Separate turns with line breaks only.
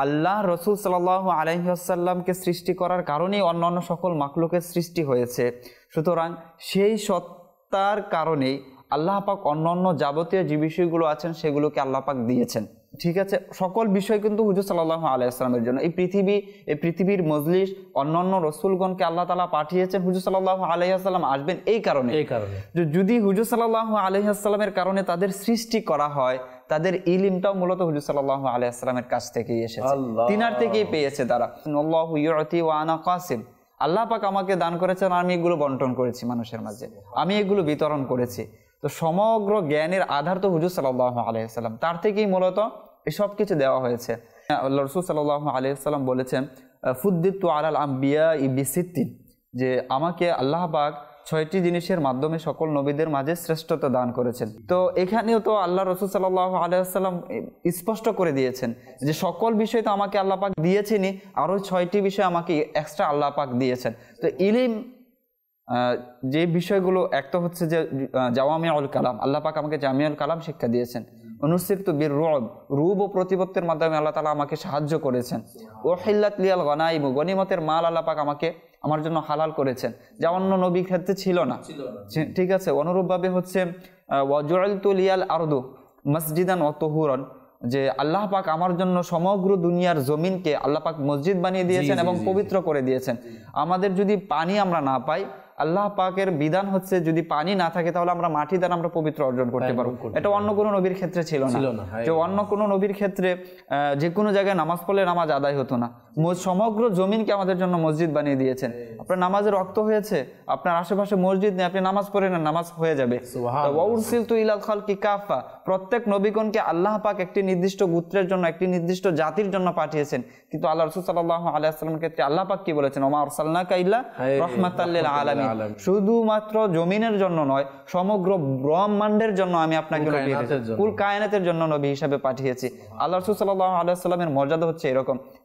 আল্লাহ রসুল সাল্লাল্লাহু আলাইহি ওয়াসাল্লামকে সৃষ্টি করার কারণেই অন্যান্য সকল মাখলুকের সৃষ্টি হয়েছে। সুতরাং সেই সত্তার কারণেই আল্লাহ পাক অন্যান্য যাবতীয় যে বিষয়গুলো আছেন সেগুলোকে আল্লাহ পাক দিয়েছেন। ঠিক আছে, সকল বিষয় কিন্তু হুজুর সাল্লাল্লাহু আলাইহি ওয়াসাল্লামের জন্য। এই পৃথিবীর মজলিস অন্যান্য রসুলগণকে আল্লাহ তাআলা পাঠিয়েছেন হুজুর সাল্লাল্লাহু আলাইহি ওয়াসাল্লাম আসবেন এই কারণে। যদি হুজুর সাল্লাল্লাহু আলাইহি ওয়াসাল্লামের কারণে তাদের সৃষ্টি করা হয়, তাদের ইলমটাও মূলত হুজুর সাল্লাল্লাহু আলাইহি ওয়াসাল্লামের কাছ থেকেই এসেছে, তিনার থেকেই পেয়েছে তারা। আল্লাহু ইউতি ওয়া আনা কাসিম, আল্লাহ পাক আমাকে দান করেছেন, আমি এগুলো বন্টন করেছি মানুষের মাঝে, আমি এগুলো বিতরণ করেছি। তো সমগ্র জ্ঞানের আধার তো হুজুর সাল্লাল্লাহু আলাইহি ওয়াসাল্লাম, তার থেকেই মূলত এসব কিছু দেওয়া হয়েছে। আল্লাহ রাসূল সাল্লাল্লাহু আলাইহি ওয়াসাল্লাম বলেছেন ফুদ্দিতু আলাল আমবিয়া বিসিত্তিন, যে আমাকে আল্লাহ পাক 6টি জিনিসের মাধ্যমে সকল নবীদের মাঝে শ্রেষ্ঠত্ব দান করেছেন। তো এখানেও তো আল্লাহ রাসূল সাল্লাল্লাহু আলাইহি ওয়াসাল্লাম স্পষ্ট করে দিয়েছেন যে সকল বিষয় তো আমাকে আল্লাহ পাক দিয়েছেনই, আরও 6টি বিষয় আমাকে এক্সট্রা আল্লাহ পাক দিয়েছেন। তো ইলম যে বিষয়গুলো, একটা হচ্ছে যে জাওয়ামিউল কালাম, আল্লাহ পাক আমাকে জামিউল কালাম শিক্ষা দিয়েছেন। অনুসিরতু বির রুব, রূপ ও প্রতিপত্তির মাধ্যমে আল্লাহ তাআলা আমাকে সাহায্য করেছেন। ওহিল্লাত লিয়াল গনাইম, গনিমতের মাল আল্লাহ পাক আমার জন্য হালাল করেছেন, যা অন্য নবীর ক্ষেত্রে ছিল না। ঠিক আছে, অনুরূপভাবে হচ্ছে ওয়াজুআলতু লিয়াল আরদু মসজিদান ওয়া তুহুরান, যে আল্লাহ পাক আমার জন্য সমগ্র দুনিয়ার জমিনকে আল্লাহ পাক মসজিদ বানিয়ে দিয়েছেন এবং পবিত্র করে দিয়েছেন। আমাদের যদি পানি আমরা না পাই, আল্লাহ পাকের বিধান হচ্ছে যদি পানি না থাকে তাহলে আমরা মাটি দ্বারা আমরা পবিত্র অর্জন করতে পারবো। এটা অন্য কোনো নবীর ক্ষেত্রে ছিল না। যে অন্য কোনো নবীর ক্ষেত্রে যে কোনো জায়গায় নামাজ পড়লে নামাজ আদায় হতো না, সমগ্র জমিনকে আমাদের জন্য মসজিদ বানিয়ে দিয়েছেন। আপনার নামাজের রক্ত হয়েছে, আপনার আশেপাশে মসজিদ নেই, আপনি নামাজ পড়ে না, নামাজ হয়ে যাবে। ওয়াউরসিলতু ইলাল খালকি কাফা, প্রত্যেক নবীগণকে আল্লাহ পাক একটি নির্দিষ্ট গোত্রের জন্য, একটি নির্দিষ্ট জাতির জন্য পাঠিয়েছেন। কিন্তু আল্লাহ রাসূল সাল্লাল্লাহু আলাইহি ওয়াসাল্লামের ক্ষেত্রে আল্লাহ পাক কি বলেছেন? ওমা আরসালনাকা ইল্লা রাহমাতাল লিল আলামিন, শুধুমাত্র জমিনের জন্য নয়, সমগ্র ব্রহ্মাণ্ডের জন্য আমি আপনাকে কুল কায়নাতের জন্য নবী হিসাবে পাঠিয়েছি। আল্লাহ রাসূল সাল্লাল্লাহু আলাইহি ওয়াসাল্লামের মর্যাদা হচ্ছে এরকম।